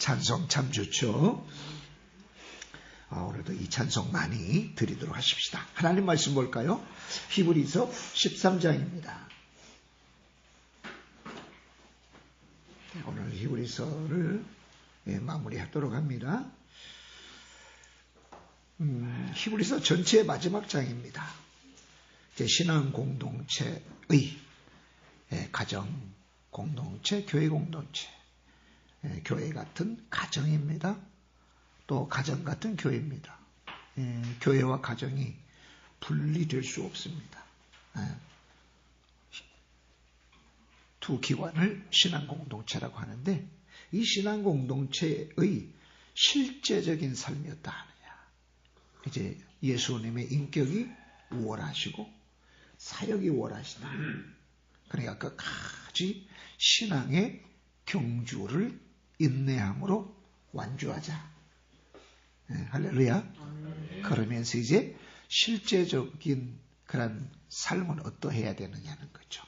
찬송 참 좋죠. 오늘도 이 찬송 많이 드리도록 하십시다. 하나님 말씀 볼까요? 히브리서 13장입니다. 오늘 히브리서를 마무리하도록 합니다. 히브리서 전체의 마지막 장입니다. 이제 신앙 공동체의 가정 공동체, 교회 공동체, 교회 같은 가정입니다. 또 가정 같은 교회입니다. 교회와 가정이 분리될 수 없습니다. 두 기관을 신앙 공동체라고 하는데 이 신앙 공동체의 실제적인 삶이었다 하느냐. 이제 예수님의 인격이 우월하시고 사역이 우월하시다. 그러니까 끝까지 신앙의 경주를 인내함으로 완주하자. 할렐루야. 그러면서 이제 실제적인 그런 삶은 어떠해야 되느냐는 거죠.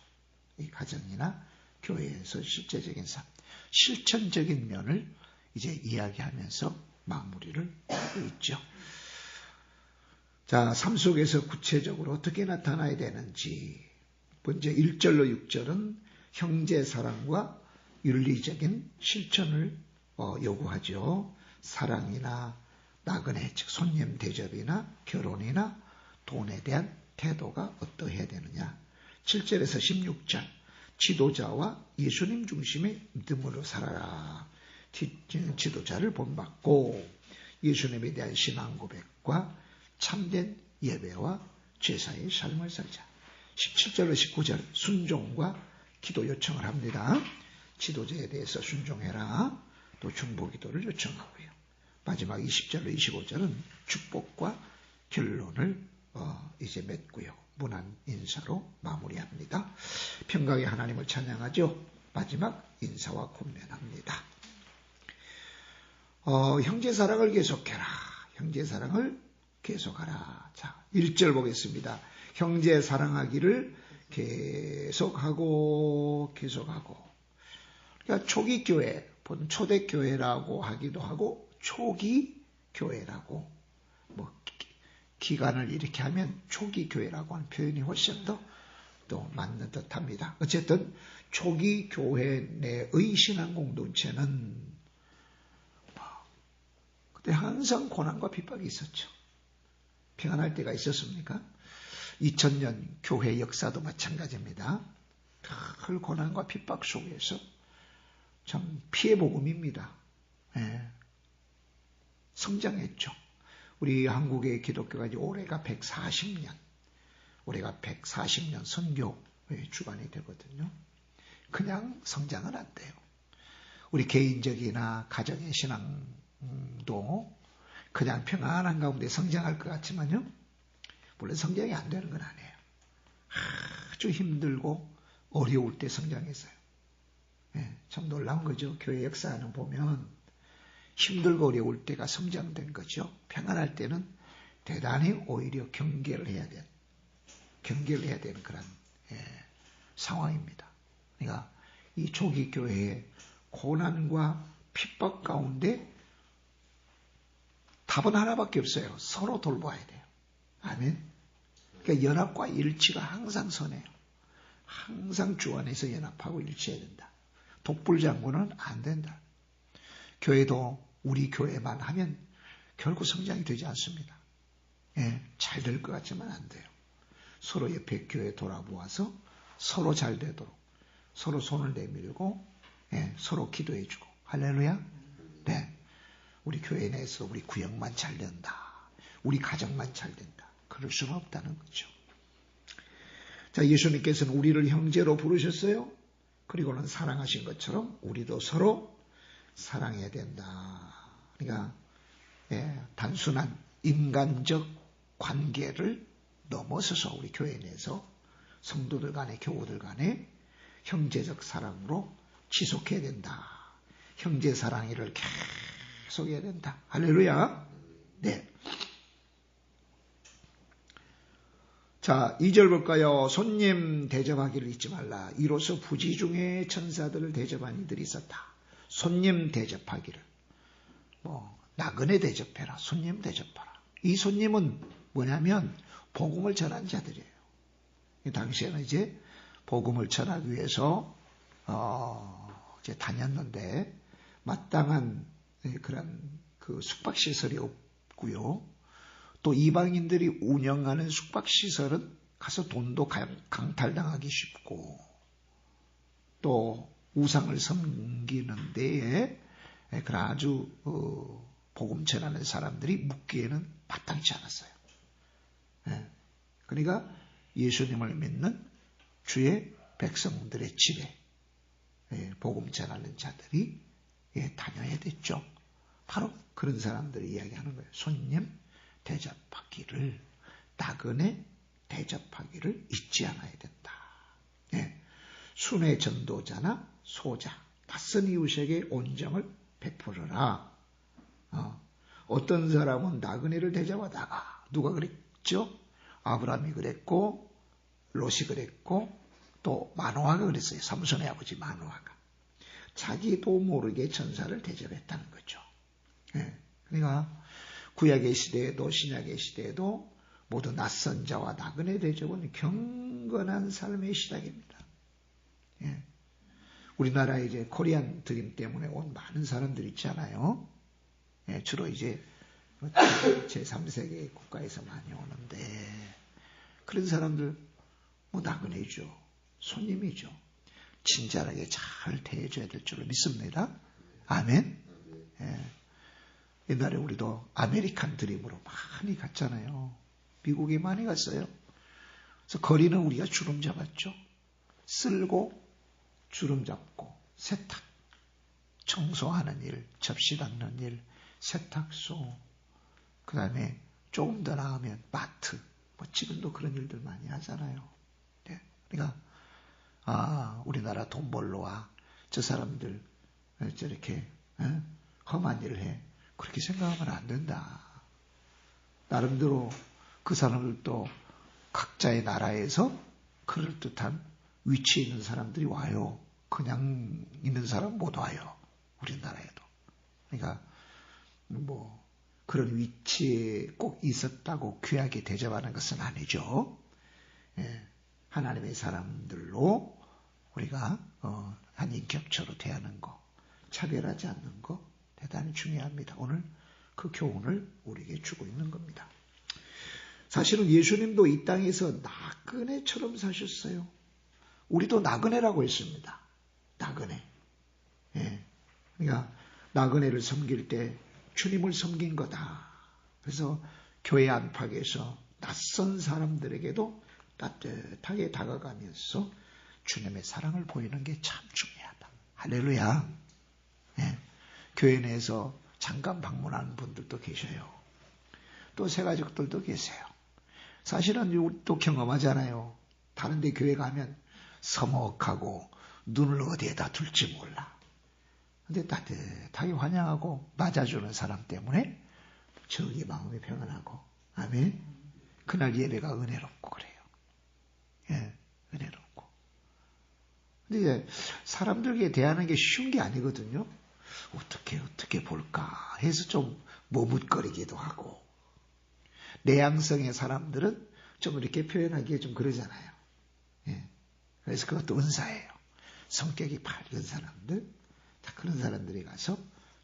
이 가정이나 교회에서 실제적인 삶, 실천적인 면을 이제 이야기하면서 마무리를 하고 있죠. 자, 삶 속에서 구체적으로 어떻게 나타나야 되는지. 먼저 1절로 6절은 형제 사랑과 윤리적인 실천을 요구하죠. 사랑이나 나그네, 즉 손님 대접이나 결혼이나 돈에 대한 태도가 어떠해야 되느냐. 7절에서 16절 지도자와 예수님 중심의 믿음으로 살아라. 지도자를 본받고 예수님에 대한 신앙 고백과 참된 예배와 제사의 삶을 살자. 17절로 19절 순종과 기도 요청을 합니다. 지도자에 대해서 순종해라. 또 중보기도를 요청하고요. 마지막 20절로 25절은 축복과 결론을 이제 맺고요. 문안 인사로 마무리합니다. 평강의 하나님을 찬양하죠. 마지막 인사와 권면합니다. 형제 사랑을 계속해라. 형제 사랑을 계속하라. 자, 1절 보겠습니다. 형제 사랑하기를 계속하고. 그러니까 초기 교회, 초대 교회라고 하기도 하고 초기 교회라고, 기간을 이렇게 하면 초기 교회라고 하는 표현이 훨씬 더 맞는 듯합니다. 어쨌든 초기 교회 내의 신앙 공동체는 그때 항상 고난과 핍박이 있었죠. 평안할 때가 있었습니까? 2000년 교회 역사도 마찬가지입니다. 늘 고난과 핍박 속에서 참 피해 복음입니다. 성장했죠. 우리 한국의 기독교가 이제 올해가 140년 선교의 주간이 되거든요. 그냥 성장은 안 돼요. 우리 개인적이나 가정의 신앙도 그냥 평안한 가운데 성장할 것 같지만요. 물론 성장이 안 되는 건 아니에요. 아주 힘들고 어려울 때 성장했어요. 참 놀라운 거죠. 교회 역사는 보면 힘들고 어려울 때가 성장된 거죠. 평안할 때는 대단히 오히려 경계를 해야 되는 그런 상황입니다. 그러니까 이 초기 교회의 고난과 핍박 가운데 답은 하나밖에 없어요. 서로 돌봐야 돼요. 아멘. 그러니까 연합과 일치가 항상 선해요. 항상 주 안에서 연합하고 일치해야 된다. 독불장군은 안 된다. 교회도 우리 교회만 하면 결국 성장이 되지 않습니다. 잘 될 것 같지만 안 돼요. 서로 옆에 교회 돌아보아서 서로 잘 되도록 서로 손을 내밀고 서로 기도해주고. 할렐루야. 네, 우리 교회 내에서 우리 구역만 잘 된다. 우리 가정만 잘 된다. 그럴 수는 없다는 거죠. 자, 예수님께서는 우리를 형제로 부르셨어요. 그리고는 사랑하신 것처럼 우리도 서로 사랑해야 된다. 그러니까 단순한 인간적 관계를 넘어서서 우리 교회 내에서 성도들 간에 교우들 간에 형제적 사랑으로 지속해야 된다. 형제 사랑을 계속 해야 된다. 할렐루야. 네. 자, 2절 볼까요? 손님 대접하기를 잊지 말라. 이로써 부지 중에 천사들을 대접한 이들이 있었다. 손님 대접하기를. 나그네 대접해라. 손님 대접하라. 이 손님은 뭐냐면 복음을 전한 자들이에요. 당시에는 이제 복음을 전하기 위해서 이제 다녔는데 마땅한 그런 그 숙박시설이 없고요. 또 이방인들이 운영하는 숙박시설은 가서 돈도 강탈당하기 쉽고 또 우상을 섬기는 데에 그런 아주 복음 전하는 사람들이 묵기에는 마땅치 않았어요. 그러니까 예수님을 믿는 주의 백성들의 집에 복음 전하는 자들이 다녀야 됐죠. 바로 그런 사람들이 이야기하는 거예요. 손님 대접하기를, 나그네 대접하기를 잊지 않아야 된다. 순회 전도자나 소자, 낯선 이웃에게 온정을 베풀어라. 어떤 사람은 나그네를 대접하다가 누가 그랬죠? 아브라함이 그랬고 롯이 그랬고 또 마노아가 그랬어요. 삼손의 아버지 마노아가. 자기도 모르게 전사를 대접했다는 거죠. 그러니까 구약의 시대에도 신약의 시대에도 모두 낯선 자와 나그네 대접은 경건한 삶의 시작입니다. 우리나라에 이제 코리안 드림 때문에 온 많은 사람들 있잖아요. 주로 이제 제3세계 국가에서 많이 오는데 그런 사람들 나그네죠. 손님이죠. 친절하게 잘 대해줘야 될 줄로 믿습니다. 아멘. 옛날에 우리도 아메리칸 드림으로 많이 갔잖아요. 미국에 많이 갔어요. 그래서 거리는 우리가 주름 잡았죠. 쓸고 주름 잡고 세탁, 청소하는 일, 접시 닦는 일, 세탁소, 그 다음에 조금 더 나가면 마트, 지금도 그런 일들 많이 하잖아요. 그러니까 우리나라 돈 벌러 와. 저 사람들 저렇게 험한 일을 해. 그렇게 생각하면 안 된다. 나름대로 그 사람들도 각자의 나라에서 그럴듯한 위치에 있는 사람들이 와요. 그냥 있는 사람 못 와요. 우리나라에도. 그러니까 그런 위치에 꼭 있었다고 귀하게 대접하는 것은 아니죠. 하나님의 사람들로 우리가 한 인격체로 대하는 거, 차별하지 않는 거 대단히 중요합니다. 오늘 그 교훈을 우리에게 주고 있는 겁니다. 사실은 예수님도 이 땅에서 나그네처럼 사셨어요. 우리도 나그네라고 했습니다. 나그네. 그러니까 나그네를 섬길 때 주님을 섬긴 거다. 그래서 교회 안팎에서 낯선 사람들에게도 따뜻하게 다가가면서 주님의 사랑을 보이는 게 참 중요하다. 할렐루야. 교회 내에서 잠깐 방문하는 분들도 계셔요. 또 새가족들도 계세요. 사실은 우리도 경험하잖아요. 다른 데 교회 가면 서먹하고 눈을 어디에다 둘지 몰라. 근데 따뜻하게 환영하고 맞아주는 사람 때문에 저기 마음이 평안하고, 아멘. 그날 예배가 은혜롭고 그래요. 은혜롭고. 근데 이제 사람들에게 대하는 게 쉬운 게 아니거든요. 어떻게 볼까 해서 좀 머뭇거리기도 하고. 내향성의 사람들은 좀 이렇게 표현하기에 좀 그러잖아요. 그래서 그것도 은사예요. 성격이 밝은 사람들, 그런 사람들이 가서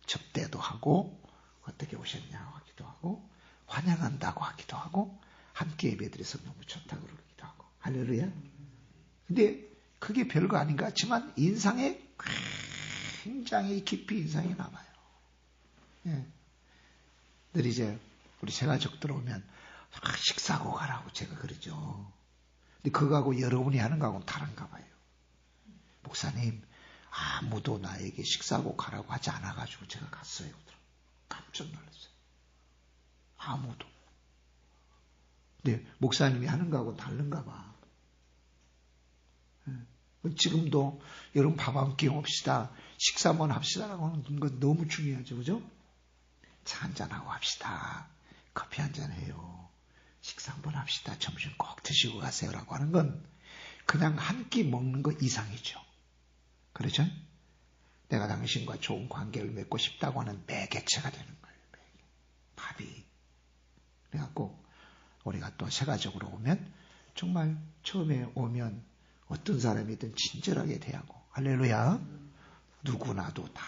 접대도 하고, 어떻게 오셨냐고 하기도 하고, 환영한다고 하기도 하고, 함께 예배드려서 너무 좋다고 그러기도 하고. 할렐루야. 근데 그게 별거 아닌 것 같지만 인상에 굉장히 깊이 인상이 남아요. 늘 이제 우리 새가족들 오면 식사하고 가라고 제가 그러죠. 근데 그거하고 여러분이 하는 거하고는 다른가 봐요. 목사님, 아무도 나에게 식사하고 가라고 하지 않아가지고 제가 갔어요. 깜짝 놀랐어요. 아무도. 근데 목사님이 하는 거하고 다른가 봐. 지금도 여러분 밥 한 끼 먹읍시다. 식사 한번 합시다라고 하는 건 너무 중요하죠. 그죠? 차 한잔하고 합시다. 커피 한잔 해요. 식사 한번 합시다. 점심 꼭 드시고 가세요라고 하는 건 그냥 한 끼 먹는 거 이상이죠. 그렇죠? 내가 당신과 좋은 관계를 맺고 싶다고 하는 매개체가 되는 거예요. 밥이. 그래갖고 우리가 또 세가적으로 오면 정말 처음에 오면 어떤 사람이든 친절하게 대하고 할렐루야. 누구라도 다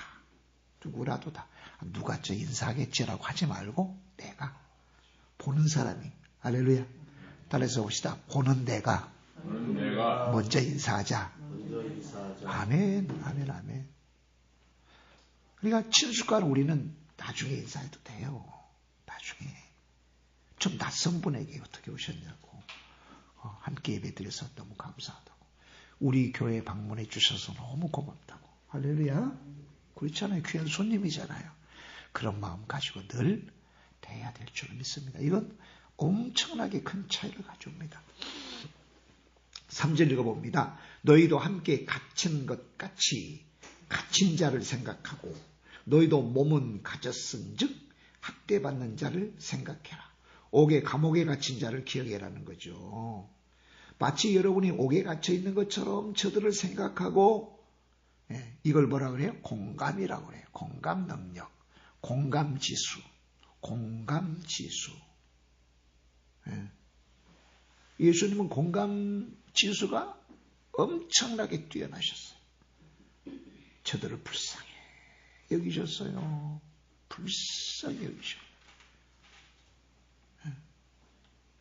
누가 저 인사하겠지라고 하지 말고 내가 보는 사람이 할렐루야. 따라서 봅시다. 보는 내가 먼저 인사하자. 아멘, 아멘, 아멘. 그러니까 친숙한 우리는 나중에 인사해도 돼요. 나중에. 좀 낯선 분에게 어떻게 오셨냐고. 함께 예배드려서 너무 감사하다고. 우리 교회 방문해 주셔서 너무 고맙다고. 할렐루야. 그렇잖아요. 귀한 손님이잖아요. 그런 마음 가지고 늘 대해야 될 줄 믿습니다. 이건 엄청나게 큰 차이를 가져옵니다. 3절 읽어봅니다. 너희도 함께 갇힌 것 같이 갇힌 자를 생각하고 너희도 몸은 가졌은 즉 학대받는 자를 생각해라. 옥에 감옥에 갇힌 자를 기억해라는 거죠. 마치 여러분이 옥에 갇혀 있는 것처럼 저들을 생각하고 이걸 뭐라 그래요? 공감이라고 그래요. 공감 능력, 공감 지수, 공감 지수. 예수님은 공감 지수가 엄청나게 뛰어나셨어요. 저들을 불쌍해 여기셨어요. 불쌍히 여기셨어요.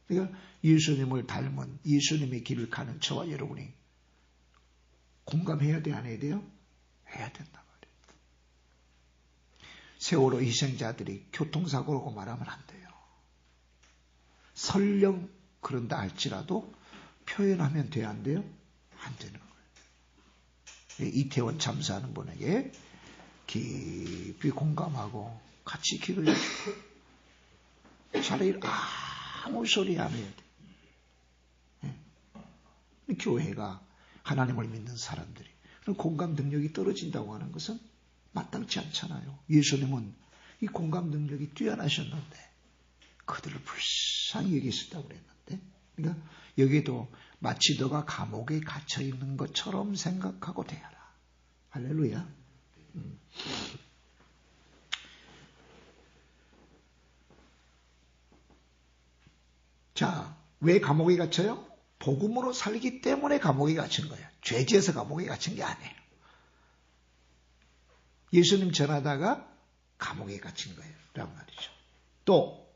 그러니까 예수님을 닮은 예수님의 길을 가는 저와 여러분이 공감해야 돼, 안 해야 돼요? 해야 된단 말이에요. 세월호 희생자들이 교통사고라고 말하면 안 돼요. 설령 그런다 할지라도 표현하면 돼야 안 돼요? 안 되는 거예요. 이태원 참사하는 분에게 깊이 공감하고 같이 기도해주고 차라리 아무 소리 안 해야 돼. 교회가 하나님을 믿는 사람들이 공감 능력이 떨어진다고 하는 것은 마땅치 않잖아요. 예수님은 이 공감 능력이 뛰어나셨는데 그들을 불쌍히 여기셨다고 그랬는데 그러니까 여기도 마치 너가 감옥에 갇혀 있는 것처럼 생각하고 대하라. 할렐루야. 자, 왜 감옥에 갇혀요? 복음으로 살기 때문에 감옥에 갇힌 거예요. 죄지어서 감옥에 갇힌 게 아니에요. 예수님 전하다가 감옥에 갇힌 거예요. 라는 말이죠. 또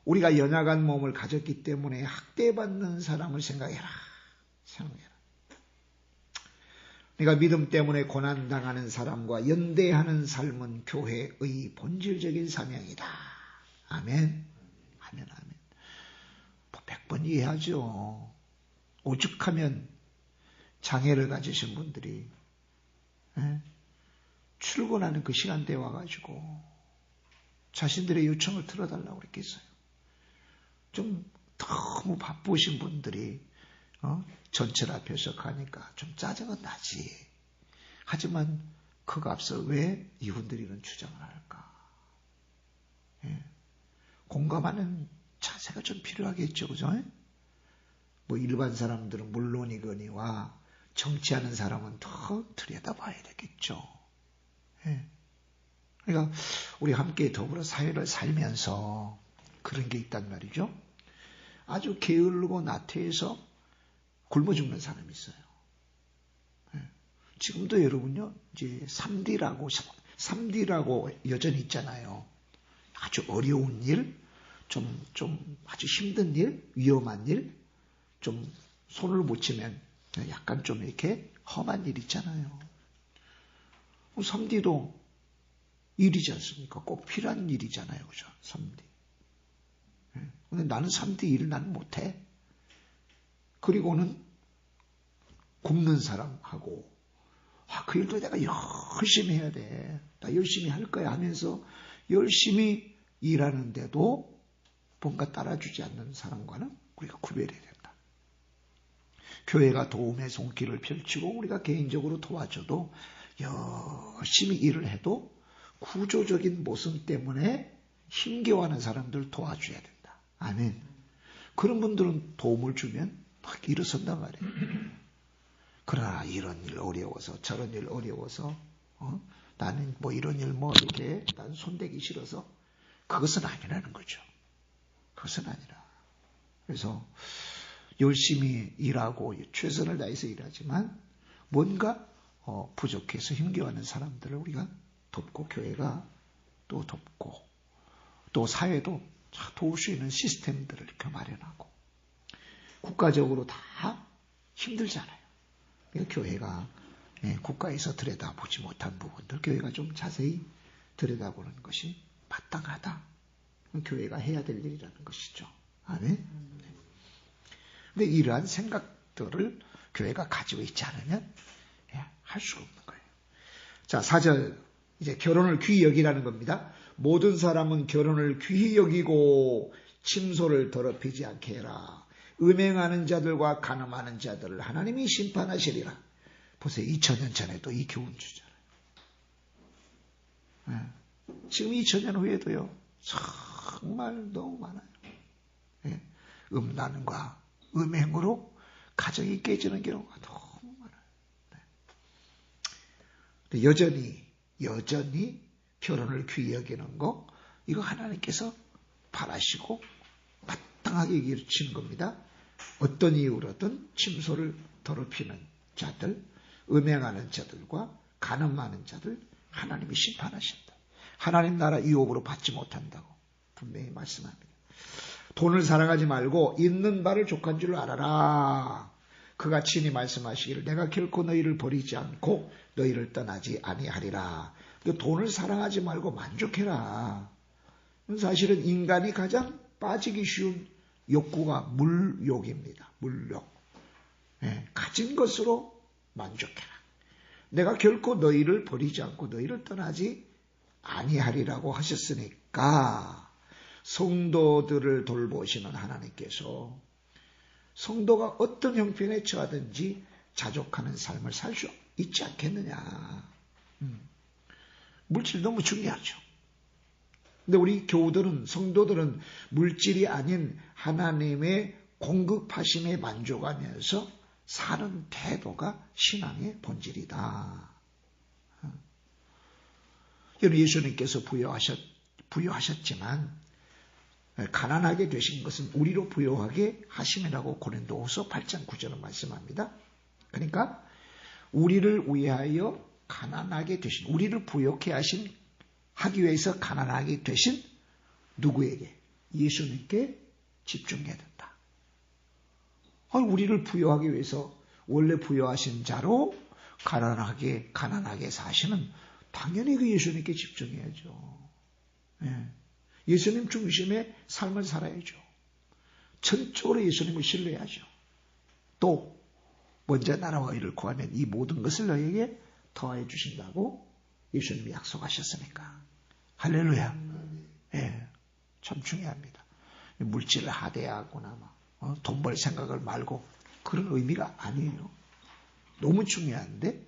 우리가 연약한 몸을 가졌기 때문에 학대받는 사람을 생각해라. 생각해라. 그러니까 믿음 때문에 고난당하는 사람과 연대하는 삶은 교회의 본질적인 사명이다. 아멘. 아멘, 아멘. 100번 이해하죠. 오죽하면 장애를 가지신 분들이 출근하는 그 시간대에 와가지고 자신들의 요청을 들어달라고 그랬겠어요. 좀 너무 바쁘신 분들이 전철 앞에서 가니까 좀 짜증은 나지. 하지만 그 값을 왜 이분들이 이런 주장을 할까? 공감하는 자세가 좀 필요하겠죠. 그죠? 뭐 일반 사람들은 물론이거니와 정치하는 사람은 더 들여다봐야 되겠죠. 그러니까 우리 함께 더불어 사회를 살면서 그런 게 있단 말이죠. 아주 게으르고 나태해서 굶어 죽는 사람이 있어요. 지금도 여러분요, 이제 3D라고 여전히 있잖아요. 아주 어려운 일, 좀 아주 힘든 일, 위험한 일, 좀 손을 못 치면 약간 좀 이렇게 험한 일 있잖아요. 3D도 일이지 않습니까? 꼭 필요한 일이잖아요. 그죠? 3D. 근데 나는 3D 일을 나는 못해. 그리고는 굶는 사람하고 그 일도 내가 열심히 해야 돼. 나 열심히 할 거야 하면서 열심히 일하는데도 뭔가 따라주지 않는 사람과는 우리가 구별해야 된다. 교회가 도움의 손길을 펼치고 우리가 개인적으로 도와줘도 열심히 일을 해도 구조적인 모습 때문에 힘겨워하는 사람들 도와줘야 된다. 아멘. 그런 분들은 도움을 주면 막 일어선단 말이에요. 그러나 이런 일 어려워서 저런 일 어려워서 나는 뭐 이런 일 이렇게 난 손대기 싫어서 그것은 아니라는 거죠. 그것은 아니라. 그래서 열심히 일하고 최선을 다해서 일하지만 뭔가 부족해서 힘겨워하는 사람들을 우리가 돕고 교회가 또 돕고 또 사회도 도울 수 있는 시스템들을 이렇게 마련하고 국가적으로 다 힘들잖아요. 그러니까 교회가 국가에서 들여다보지 못한 부분들 교회가 좀 자세히 들여다보는 것이 마땅하다. 교회가 해야 될 일이라는 것이죠. 아멘. 근데 이러한 생각들을 교회가 가지고 있지 않으면 할 수가 없는 거예요. 자, 4절 이제 결혼을 귀히 여기라는 겁니다. 모든 사람은 결혼을 귀히 여기고 침소를 더럽히지 않게 해라. 음행하는 자들과 간음하는 자들을 하나님이 심판하시리라. 보세요. 2000년 전에도 이 교훈 주잖아요. 지금 2000년 후에도요. 정말 너무 많아요. 음란과 음행으로 가정이 깨지는 경우가 너무 많아요. 여전히 결혼을 귀히 여기는 거 이거 하나님께서 바라시고 마땅하게 여기시는 겁니다. 어떤 이유로든 침소를 더럽히는 자들, 음행하는 자들과 간음하는 자들 하나님이 심판하신다. 하나님 나라 유업으로 받지 못한다고 분명히 말씀합니다. 돈을 사랑하지 말고 있는 바를 족한 줄 알아라. 그가 친히 말씀하시기를 내가 결코 너희를 버리지 않고 너희를 떠나지 아니하리라. 돈을 사랑하지 말고 만족해라. 사실은 인간이 가장 빠지기 쉬운 욕구가 물욕입니다. 물욕. 가진 것으로 만족해라. 내가 결코 너희를 버리지 않고 너희를 떠나지 아니하리라고 하셨으니까 성도들을 돌보시는 하나님께서 성도가 어떤 형편에 처하든지 자족하는 삶을 살 수 있지 않겠느냐. 물질 너무 중요하죠. 근데 우리 교우들은 성도들은 물질이 아닌 하나님의 공급하심에 만족하면서 사는 태도가 신앙의 본질이다. 여러분 예수님께서 부여하셨지만 가난하게 되신 것은 우리로 부여하게 하심이라고 고린도후서 8장 9절은 말씀합니다. 그러니까 우리를 위하여 가난하게 되신, 우리를 부욕해 하기 위해서 가난하게 되신 누구에게? 예수님께 집중해야 된다. 우리를 부여하기 위해서 원래 부여하신 자로 가난하게 사시는 당연히 그 예수님께 집중해야죠. 예수님 중심의 삶을 살아야죠. 전적으로 예수님을 신뢰하죠. 또 먼저 나라와 의를 구하면 이 모든 것을 너에게 더해 주신다고 예수님이 약속하셨으니까. 할렐루야. 참 중요합니다. 물질을 하대하거나 돈 벌 생각을 말고 그런 의미가 아니에요. 너무 중요한데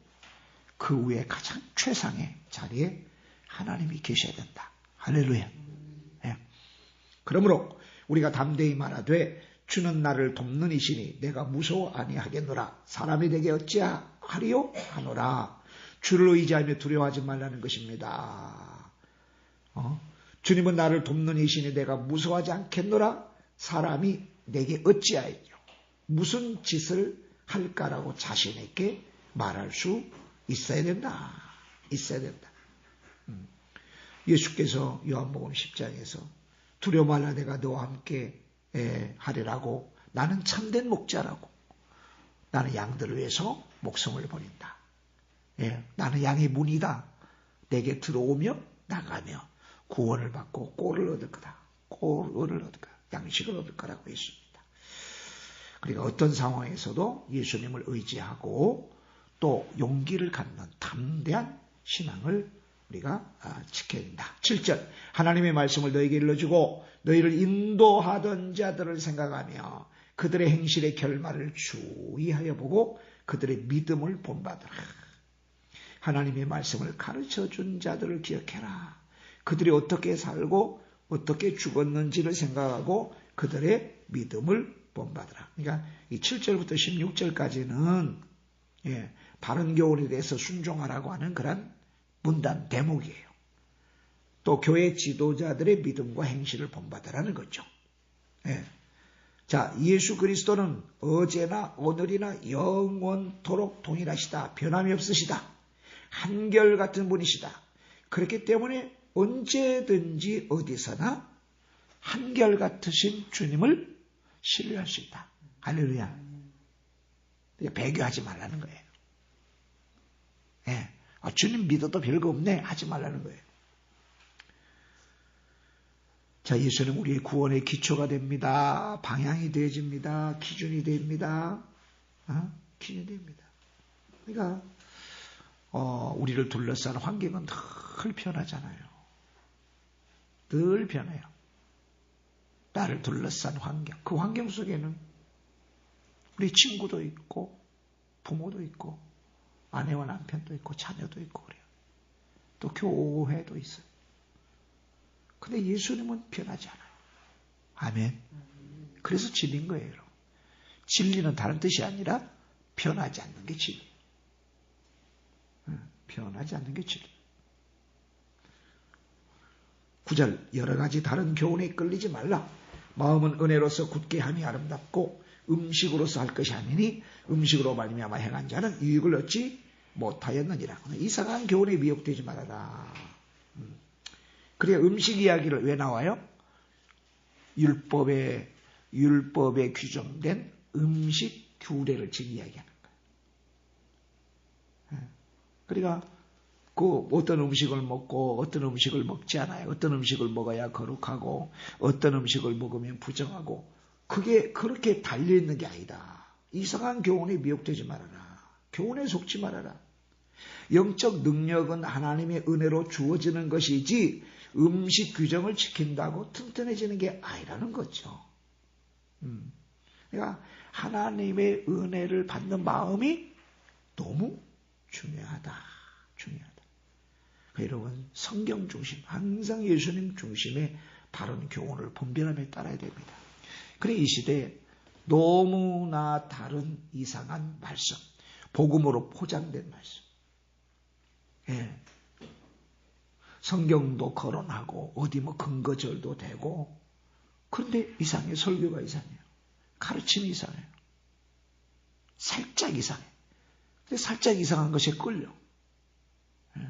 그 위에 가장 최상의 자리에 하나님이 계셔야 된다. 할렐루야. 그러므로 우리가 담대히 말하되 주는 나를 돕는 이시니 내가 무서워 아니하겠노라. 사람이 내게 어찌하리요 하노라. 주를 의지하며 두려워하지 말라는 것입니다. 주님은 나를 돕는 이시니 내가 무서워하지 않겠노라. 사람이 내게 어찌하리요. 무슨 짓을 할까라고 자신에게 말할 수 있어야 된다. 있어야 된다. 예수께서 요한복음 10장에서 두려워 말라 내가 너와 함께 하리라고 나는 참된 목자라고 나는 양들을 위해서 목숨을 버린다. 나는 양의 문이다. 내게 들어오며 나가며 구원을 받고 꼴을 얻을 거다. 꼴을 얻을 거다. 양식을 얻을 거라고 했습니다. 그러니까 어떤 상황에서도 예수님을 의지하고 또 용기를 갖는 담대한 신앙을 우리가 지켜야 된다. 7절 하나님의 말씀을 너에게 일러주고 너희를 인도하던 자들을 생각하며 그들의 행실의 결말을 주의하여 보고 그들의 믿음을 본받으라. 하나님의 말씀을 가르쳐준 자들을 기억해라. 그들이 어떻게 살고 어떻게 죽었는지를 생각하고 그들의 믿음을 본받으라. 그러니까 이 7절부터 16절까지는 바른 교훈에 대해서 순종하라고 하는 그런 문단 대목이에요. 또 교회 지도자들의 믿음과 행실을 본받으라는 거죠. 예. 자, 예수 그리스도는 어제나 오늘이나 영원토록 동일하시다. 변함이 없으시다. 한결같은 분이시다. 그렇기 때문에 언제든지 어디서나 한결같으신 주님을 신뢰할 수 있다. 할렐루야. 배교하지 말라는 거예요. 예. 주님 믿어도 별거 없네 하지 말라는 거예요. 자, 예수는 우리의 구원의 기초가 됩니다. 방향이 되어집니다. 기준이 됩니다. 기준이 됩니다. 그러니까 우리를 둘러싼 환경은 늘 변하잖아요. 늘 변해요. 나를 둘러싼 환경, 그 환경 속에는 우리 친구도 있고 부모도 있고 아내와 남편도 있고 자녀도 있고 그래요. 또 교회도 있어요. 근데 예수님은 변하지 않아요. 아멘. 그래서 진리인 거예요. 여러분. 진리는 다른 뜻이 아니라 변하지 않는 게 진리. 변하지 않는 게 진리. 9절 여러 가지 다른 교훈에 끌리지 말라. 마음은 은혜로서 굳게 함이 아름답고 음식으로서 할 것이 아니니 음식으로 말미암아 행한 자는 유익을 얻지 못하였느니라. 이상한 교훈에 미혹되지 말아라. 그래야 음식 이야기를 왜 나와요? 율법에 규정된 음식 규례를 지금 이야기하는 거예요. 그러니까 그 어떤 음식을 먹고 어떤 음식을 먹지 않아요. 어떤 음식을 먹어야 거룩하고 어떤 음식을 먹으면 부정하고 그게 그렇게 달려있는 게 아니다. 이상한 교훈에 미혹되지 말아라. 교훈에 속지 말아라. 영적 능력은 하나님의 은혜로 주어지는 것이지 음식 규정을 지킨다고 튼튼해지는 게 아니라는 거죠. 그러니까 하나님의 은혜를 받는 마음이 너무 중요하다. 그러니까 여러분 성경 중심, 항상 예수님 중심의 바른 교훈을 분별하며 따라야 됩니다. 그래 이 시대에 너무나 다른 이상한 말씀, 복음으로 포장된 말씀. 예. 성경도 거론하고 어디 뭐 근거절도 되고 그런데 이상해요. 설교가 이상해요. 가르침이 이상해요. 살짝 이상해. 근데 살짝 이상한 것에 끌려. 예.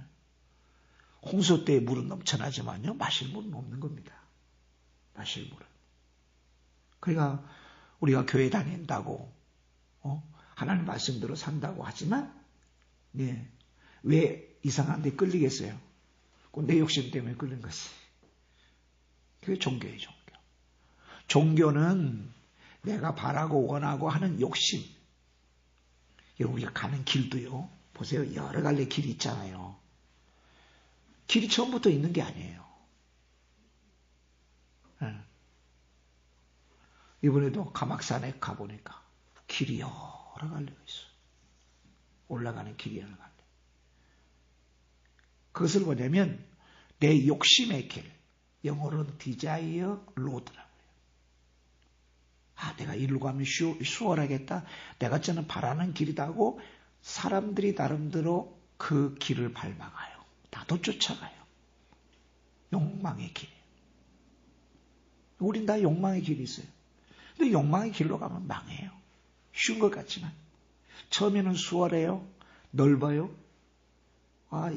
홍수 때에 물은 넘쳐나지만요. 마실 물은 없는 겁니다. 마실 물은. 그러니까 우리가 교회 다닌다고 하나님 말씀대로 산다고 하지만 예. 왜 이상한 데 끌리겠어요? 내 욕심 때문에 끌린 것이. 그게 종교예요, 종교. 종교는 내가 바라고 원하고 하는 욕심. 우리가 가는 길도요. 보세요. 여러 갈래 길이 있잖아요. 길이 처음부터 있는 게 아니에요. 네. 이번에도 가막산에 가보니까 길이 여러 갈래가 있어요. 올라가는 길이 여러 갈래. 그것을 뭐냐면 내 욕심의 길, 영어로는 디자이어 로드라고요. 내가 이리로 가면 수월하겠다. 내가 저는 바라는 길이다 하고 사람들이 나름대로 그 길을 밟아가요. 나도 쫓아가요. 욕망의 길. 우린 다 욕망의 길이 있어요. 근데 욕망의 길로 가면 망해요. 쉬운 것 같지만 처음에는 수월해요. 넓어요.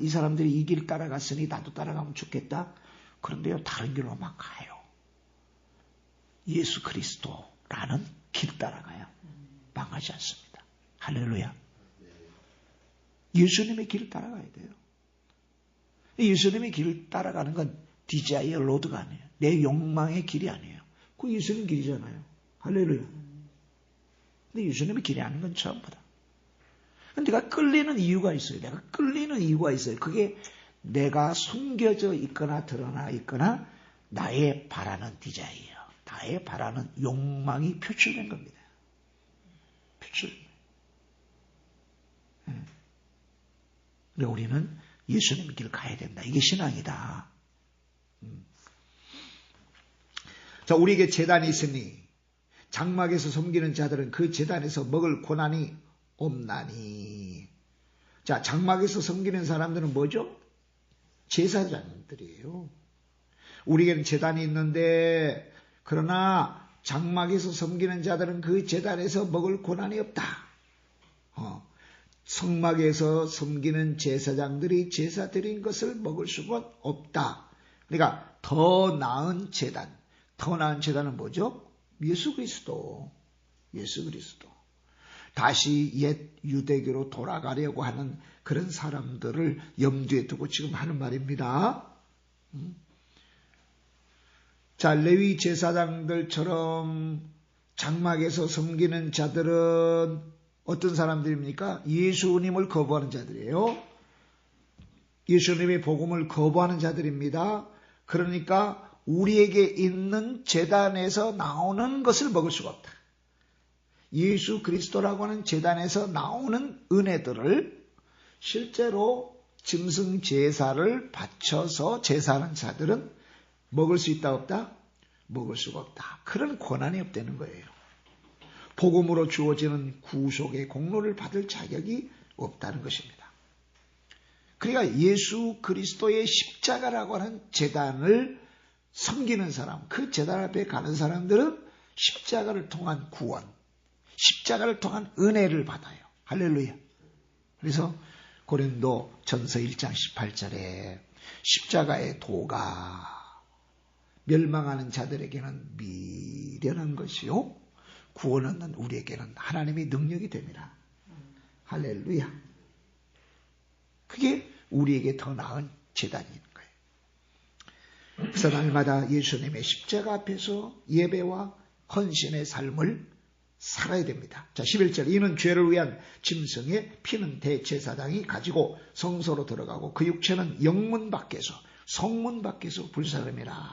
이 사람들이 이 길 따라갔으니 나도 따라가면 좋겠다. 그런데요, 다른 길로 막 가요. 예수 그리스도라는 길 따라가요. 망하지 않습니다. 할렐루야. 예수님의 길을 따라가야 돼요. 예수님의 길을 따라가는 건 디자이어 로드가 아니에요. 내 욕망의 길이 아니에요. 그 예수님 길이잖아요. 할렐루야. 근데 예수님의 길이 아닌 건 전부다. 내가 끌리는 이유가 있어요. 내가 끌리는 이유가 있어요. 그게 내가 숨겨져 있거나 드러나 있거나 나의 바라는 디자이어, 나의 바라는 욕망이 표출된 겁니다. 표출. 그러니까 우리는 예수님의 길을 가야 된다. 이게 신앙이다. 자, 우리에게 제단이 있으니 장막에서 섬기는 자들은 그 제단에서 먹을 고난이 없나니. 자, 장막에서 섬기는 사람들은 뭐죠? 제사장들이에요. 우리에게는 제단이 있는데 그러나 장막에서 섬기는 자들은 그 제단에서 먹을 권한이 없다. 성막에서 섬기는 제사장들이 제사 드린 것을 먹을 수가 없다. 그러니까 더 나은 제단, 더 나은 제단은 뭐죠? 예수 그리스도. 다시 옛 유대교로 돌아가려고 하는 그런 사람들을 염두에 두고 지금 하는 말입니다. 자, 레위 제사장들처럼 장막에서 섬기는 자들은 어떤 사람들입니까? 예수님을 거부하는 자들이에요. 예수님의 복음을 거부하는 자들입니다. 그러니까 우리에게 있는 제단에서 나오는 것을 먹을 수가 없다. 예수 그리스도라고 하는 제단에서 나오는 은혜들을 실제로 짐승 제사를 바쳐서 제사하는 자들은 먹을 수 있다 없다? 먹을 수가 없다. 그런 권한이 없다는 거예요. 복음으로 주어지는 구속의 공로를 받을 자격이 없다는 것입니다. 그러니까 예수 그리스도의 십자가라고 하는 제단을 섬기는 사람, 그 제단 앞에 가는 사람들은 십자가를 통한 구원, 십자가를 통한 은혜를 받아요. 할렐루야. 그래서 고린도 전서 1장 18절에 십자가의 도가 멸망하는 자들에게는 미련한 것이요 구원 얻는 우리에게는 하나님의 능력이 됩니다. 할렐루야. 그게 우리에게 더 나은 제단인 거예요. 그래서 날마다 예수님의 십자가 앞에서 예배와 헌신의 삶을 살아야 됩니다. 자, 11절. 이는 죄를 위한 짐승의 피는 대제사장이 가지고 성소로 들어가고 그 육체는 영문 밖에서 성문 밖에서 불사름이라.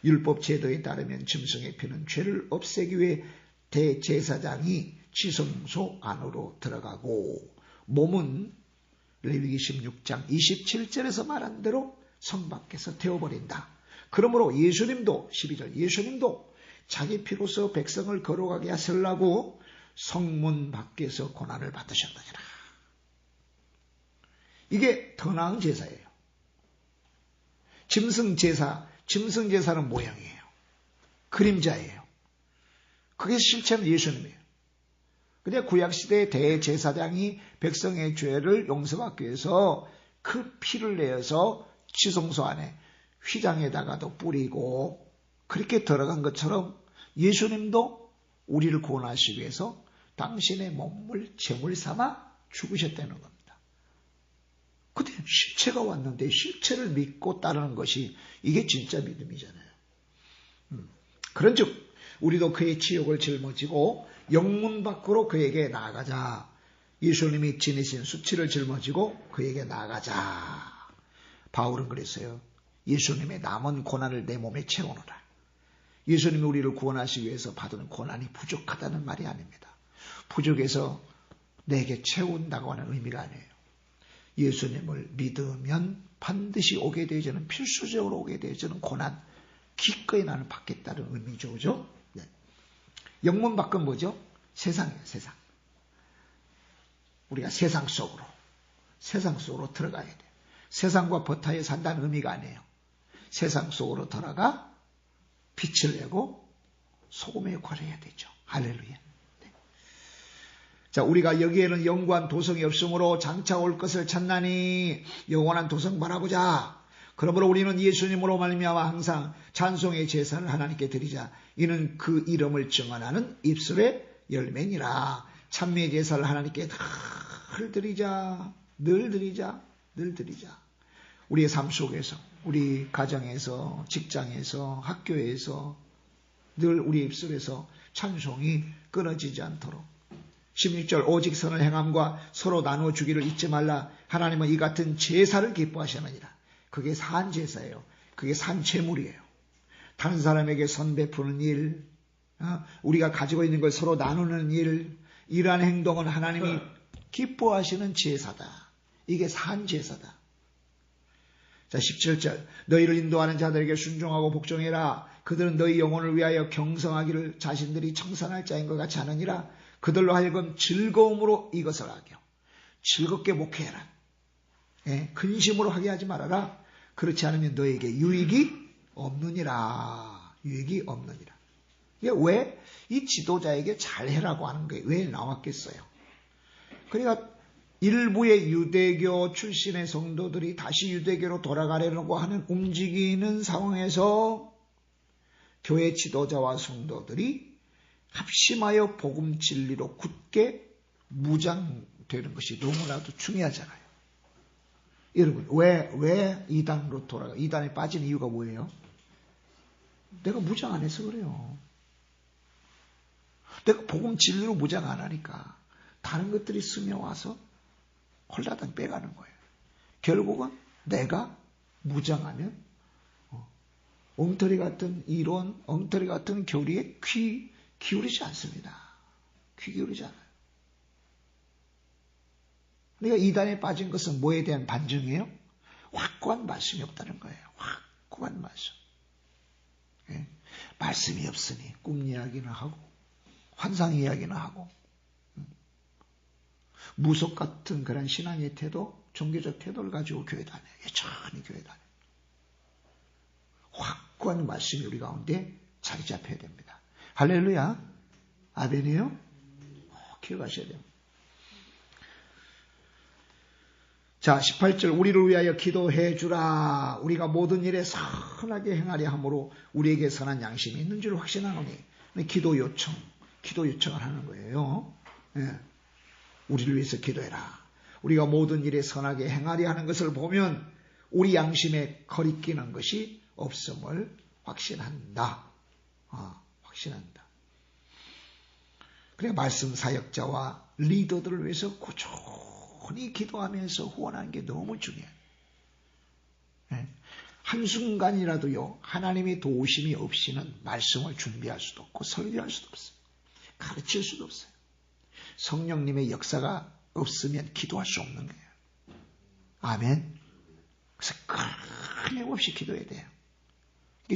율법 제도에 따르면 짐승의 피는 죄를 없애기 위해 대제사장이 지성소 안으로 들어가고 몸은 레위기 16장 27절에서 말한 대로 성 밖에서 태워버린다. 그러므로 예수님도 12절 예수님도 자기 피로서 백성을 거룩하게 하시려고 성문 밖에서 고난을 받으셨느니라. 이게 더 나은 제사예요. 짐승 제사는 모형이에요. 그림자예요. 그게 실체는 예수님이에요. 근데 구약시대의 대제사장이 백성의 죄를 용서받기 위해서 그 피를 내어서 지성소 안에 휘장에다가도 뿌리고 그렇게 들어간 것처럼 예수님도 우리를 구원하시기 위해서 당신의 몸을 제물 삼아 죽으셨다는 겁니다. 근데 실체가 왔는데 실체를 믿고 따르는 것이 이게 진짜 믿음이잖아요. 그런즉 우리도 그의 치욕을 짊어지고 영문 밖으로 그에게 나아가자. 예수님이 지니신 수치를 짊어지고 그에게 나아가자. 바울은 그랬어요. 예수님의 남은 고난을 내 몸에 채우노라. 예수님이 우리를 구원하시기 위해서 받은 고난이 부족하다는 말이 아닙니다. 부족해서 내게 채운다고 하는 의미가 아니에요. 예수님을 믿으면 반드시 오게 되어지는 필수적으로 오게 되어지는 고난 기꺼이 나는 받겠다는 의미죠. 그죠? 네. 영문 밖은 뭐죠? 세상이에요. 세상. 우리가 세상 속으로 들어가야 돼요. 세상과 버타에 산다는 의미가 아니에요. 세상 속으로 들어가 빛을 내고 소금의 역할을 해야 되죠. 할렐루야. 네. 자, 우리가 여기에는 영원한 도성이 없으므로 장차 올 것을 찾나니 영원한 도성 바라보자. 그러므로 우리는 예수님으로 말미암아 항상 찬송의 제사를 하나님께 드리자. 이는 그 이름을 증언하는 입술의 열매니라. 찬미의 제사를 하나님께 늘 드리자. 우리의 삶 속에서, 우리 가정에서, 직장에서, 학교에서 늘 우리 입술에서 찬송이 끊어지지 않도록. 16절 오직 선을 행함과 서로 나누어 주기를 잊지 말라. 하나님은 이 같은 제사를 기뻐하시느니라. 그게 산 제사예요. 그게 산 제물이에요. 다른 사람에게 선 베푸는 일, 우리가 가지고 있는 걸 서로 나누는 일, 이러한 행동은 하나님이 기뻐하시는 제사다. 이게 산 제사다. 자, 17절 너희를 인도하는 자들에게 순종하고 복종해라. 그들은 너희 영혼을 위하여 경성하기를 자신들이 청산할 자인 것 같이 하느니라. 그들로 하여금 즐거움으로 이것을 하겨. 즐겁게 목회해라. 근심으로 하게 하지 말아라. 그렇지 않으면 너에게 유익이 없느니라. 유익이 없느니라. 이게 왜 이 지도자에게 잘해라고 하는 거예요? 왜 나왔겠어요? 그러니까 일부의 유대교 출신의 성도들이 다시 유대교로 돌아가려고 하는 움직이는 상황에서 교회 지도자와 성도들이 합심하여 복음 진리로 굳게 무장되는 것이 너무나도 중요하잖아요. 여러분, 왜 이단에 빠진 이유가 뭐예요? 내가 무장 안 해서 그래요. 내가 복음 진리로 무장 안 하니까 다른 것들이 스며와서 홀라당 빼가는 거예요. 결국은 내가 무장하면 엉터리 같은 이론, 엉터리 같은 교리에 귀 기울이지 않습니다. 귀 기울이지 않아요. 내가 이단에 빠진 것은 뭐에 대한 반증이에요? 확고한 말씀이 없다는 거예요. 확고한 말씀. 예? 말씀이 없으니 꿈 이야기는 하고 환상 이야기는 하고 무속 같은 그런 신앙의 태도, 종교적 태도를 가지고 교회 다녀요. 여전히 교회 다녀요. 확고한 말씀이 우리 가운데 자리 잡혀야 됩니다. 할렐루야. 아멘이에요? 기억하셔야 됩니다. 자, 18절 우리를 위하여 기도해 주라. 우리가 모든 일에 선하게 행하려 함으로 우리에게 선한 양심이 있는 줄 확신하노니. 기도 요청을 하는 거예요. 예. 우리를 위해서 기도해라. 우리가 모든 일에 선하게 행하려 하는 것을 보면 우리 양심에 거리끼는 것이 없음을 확신한다. 확신한다. 그래 말씀 사역자와 리더들을 위해서 꾸준히 기도하면서 후원하는 게 너무 중요해요. 네. 한순간이라도요. 하나님의 도우심이 없이는 말씀을 준비할 수도 없고 설교할 수도 없어요. 가르칠 수도 없어요. 성령님의 역사가 없으면 기도할 수 없는 거예요. 아멘. 그래서 끊임없이 기도해야 돼요.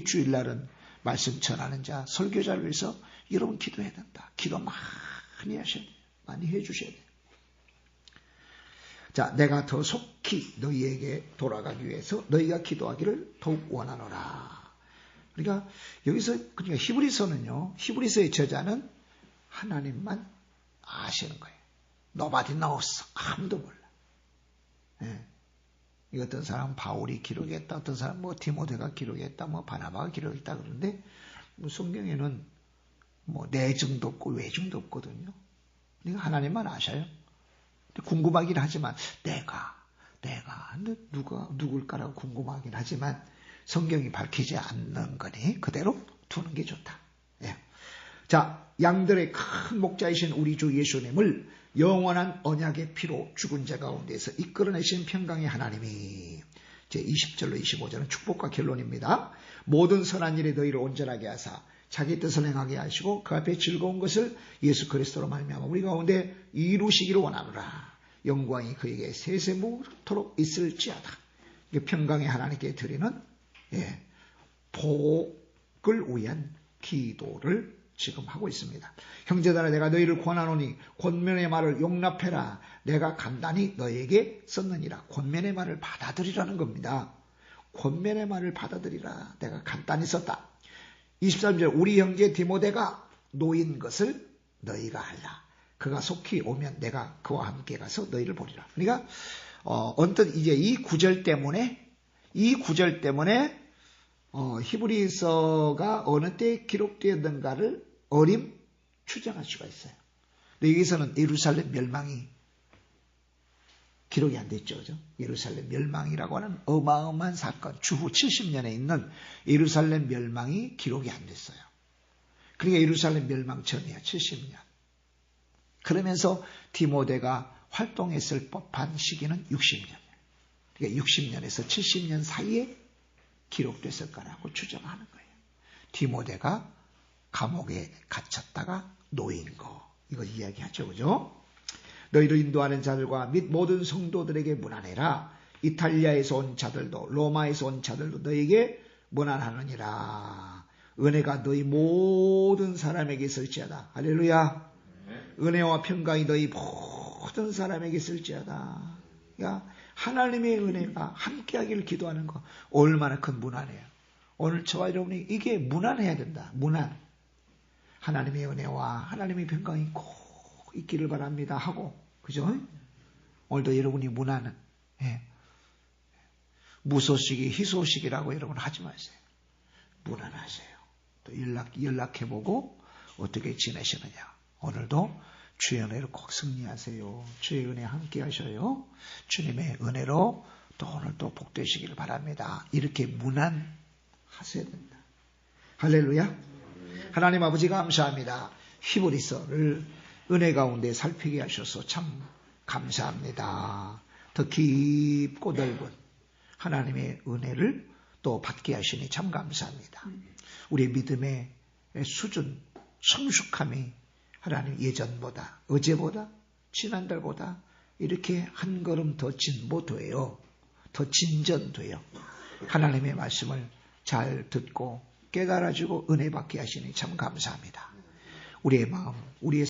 주일날은 말씀 전하는 자, 설교자를 위해서 여러분 기도해야 된다. 기도 많이 하셔야 돼요. 많이 해주셔야 돼요. 자, 내가 더 속히 너희에게 돌아가기 위해서 너희가 기도하기를 더욱 원하노라. 그러니까 여기서 그러니까 히브리서는요. 히브리서의 저자는 하나님만 아시는 거예요. Nobody knows. 아무도 몰라. 예. 어떤 사람은 바울이 기록했다. 어떤 사람은 뭐 디모데가 기록했다. 뭐 바나바가 기록했다. 그런데 뭐 성경에는 뭐 내증도 없고 외증도 없거든요. 그러니까 하나님만 아셔요. 궁금하긴 하지만 내가 근데 누굴까라고 궁금하긴 하지만 성경이 밝히지 않는 거니 그대로 두는 게 좋다. 예. 자, 양들의 큰 목자이신 우리 주 예수님을 영원한 언약의 피로 죽은 자 가운데서 이끌어내신 평강의 하나님이 제 20절로 25절은 축복과 결론입니다. 모든 선한 일에 너희를 온전하게 하사 자기 뜻을 행하게 하시고 그 앞에 즐거운 것을 예수 그리스도로 말미암아 우리 가운데 이루시기를 원하노라. 영광이 그에게 세세무토록 있을지어다. 평강의 하나님께 드리는 복을 위한 기도를 지금 하고 있습니다. 형제들아 내가 너희를 권하노니 권면의 말을 용납해라. 내가 간단히 너희에게 썼느니라. 권면의 말을 받아들이라는 겁니다. 권면의 말을 받아들이라. 내가 간단히 썼다. 23절 우리 형제 디모데가 놓인 것을 너희가 알라. 그가 속히 오면 내가 그와 함께 가서 너희를 보리라. 그러니까 언뜻 이제 이 구절 때문에 히브리서가 어느 때 기록되었는가를 추정할 수가 있어요. 근데 여기서는 예루살렘 멸망이 기록이 안 됐죠. 그죠? 예루살렘 멸망이라고 하는 어마어마한 사건, 주후 70년에 있는 예루살렘 멸망이 기록이 안 됐어요. 그러니까 예루살렘 멸망 전이야, 70년. 그러면서 디모데가 활동했을 법한 시기는 60년. 그러니까 60년에서 70년 사이에 기록됐을 거라고 추정하는 거예요. 디모데가 감옥에 갇혔다가 놓인 거. 이거 이야기하죠. 그죠? 너희를 인도하는 자들과 및 모든 성도들에게 문안해라. 이탈리아에서 온 자들도 로마에서 온 자들도 너희에게 문안하느니라. 은혜가 너희 모든 사람에게 있을지어다. 할렐루야. 은혜와 평강이 너희 모든 사람에게 있을지어다. 그러니까 하나님의 은혜가 함께하기를 기도하는 거 얼마나 큰 문안이에요. 오늘 저와 여러분이 이게 문안해야 된다. 문안. 하나님의 은혜와 하나님의 평강이 꼭 있기를 바랍니다 하고, 그죠? 오늘도 여러분이 문안은 무소식이 희소식이라고 여러분 하지 마세요. 문안하세요. 또 연락해보고 어떻게 지내시느냐. 오늘도 주의 은혜로 꼭 승리하세요. 주의 은혜 함께 하셔요. 주님의 은혜로 또 오늘 또 복되시기를 바랍니다. 이렇게 문안하셔야 된다. 할렐루야. 하나님 아버지 감사합니다. 히브리서를 은혜 가운데 살피게 하셔서 참 감사합니다. 더 깊고 넓은 하나님의 은혜를 또 받게 하시니 참 감사합니다. 우리의 믿음의 수준, 성숙함이 하나님 예전보다, 어제보다, 지난달보다 이렇게 한 걸음 더 진보돼요. 더 진전돼요. 하나님의 말씀을 잘 듣고 깨달아주고 은혜 받게 하시니 참 감사합니다. 우리의 마음, 우리의